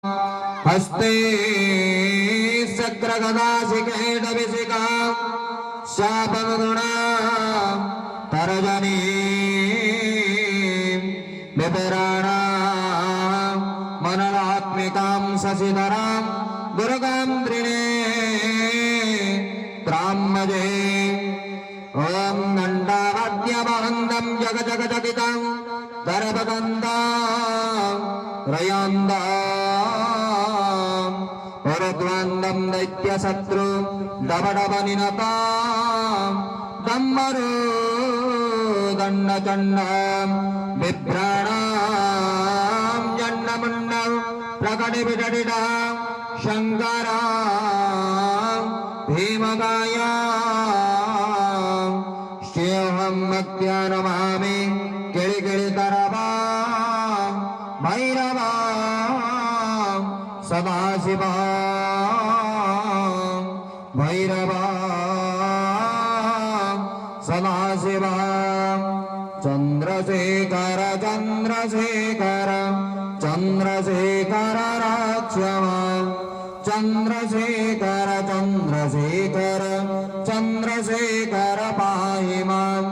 हस्ते शक्रगदाशिखेटविशिखा शापगुणा तरजनी बिपिराणा मनलात्मिकां शशिधरां दुर्गां त्रिनेत्राम्भजे ॐ दण्डावाद्यवहन्तं जगजगजगितं दर्भगन्धां रयान्दां ऊर्ध्वन्दं दैत्यशत्रु डबडबनिनतां दम्मरो दण्डचण्डां बिभ्राणां जण्डमुण्डं प्रकटिविडडिडां शङ्करां भीमगायां श्रीहं भक्त्या नमामि किळिकिळितरवां भैरवां सदाशिवां भैरवां सदाशिवां चन्द्रशेखर चन्द्रशेखर चन्द्रशेखर राक्ष्यमां चन्द्रशेखर चन्द्रशेखर चन्द्रशेखर पाहि मां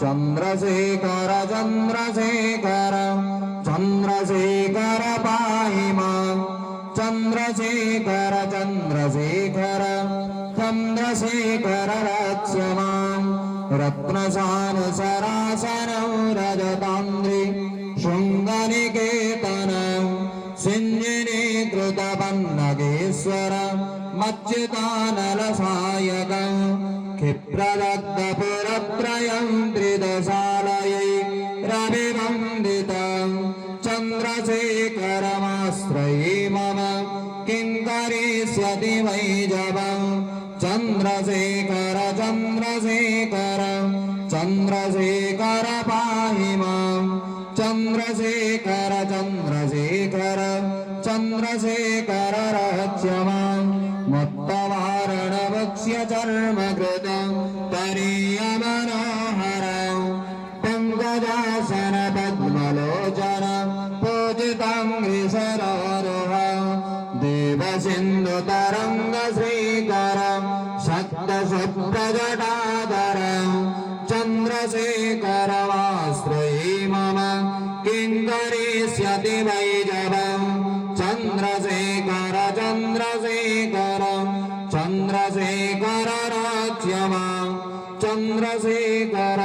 चन्द्रशेखर चन्द्रशेखर चन्द्रशेखर पाहि मां चन्द्रशेखर चन्द्रशेखर चन्द्रशेखर रक्ष मां रत्नसानुसरासनं रजतान्द्रि शृङ्गनिकेतनं सिञ्जनीकृतपन्नगेश्वर मच्युतानलसायकं क्षिप्रदग्धपुरत्रयं त्रिदशालयै रविवन्दितं चन्द्रशेखरमाश्रये मम किं करिष्यति वै जवं चन्द्रशेखर चन्द्रशेखर चन्द्रशेखर पाहि मां चन्द्रशेखर चन्द्रशेखर चन्द्रशेखर रक्ष मां मुक्तवारणवक्ष्य चर्मकृतं तरीयमनोहरं पङ्कजासन पद्मलोचन पूजितं गिरिशरोरुहं देवसिन्धुतरङ्गश्रीकरं शक्तशुभ्रजटाधरं चन्द्रशेखरमाश्रये मम किं करिष्यति वै जवं चन्द्रशेखर चन्द्रशेखर चन्द्रशेखर रक्ष मां चन्द्रशेखर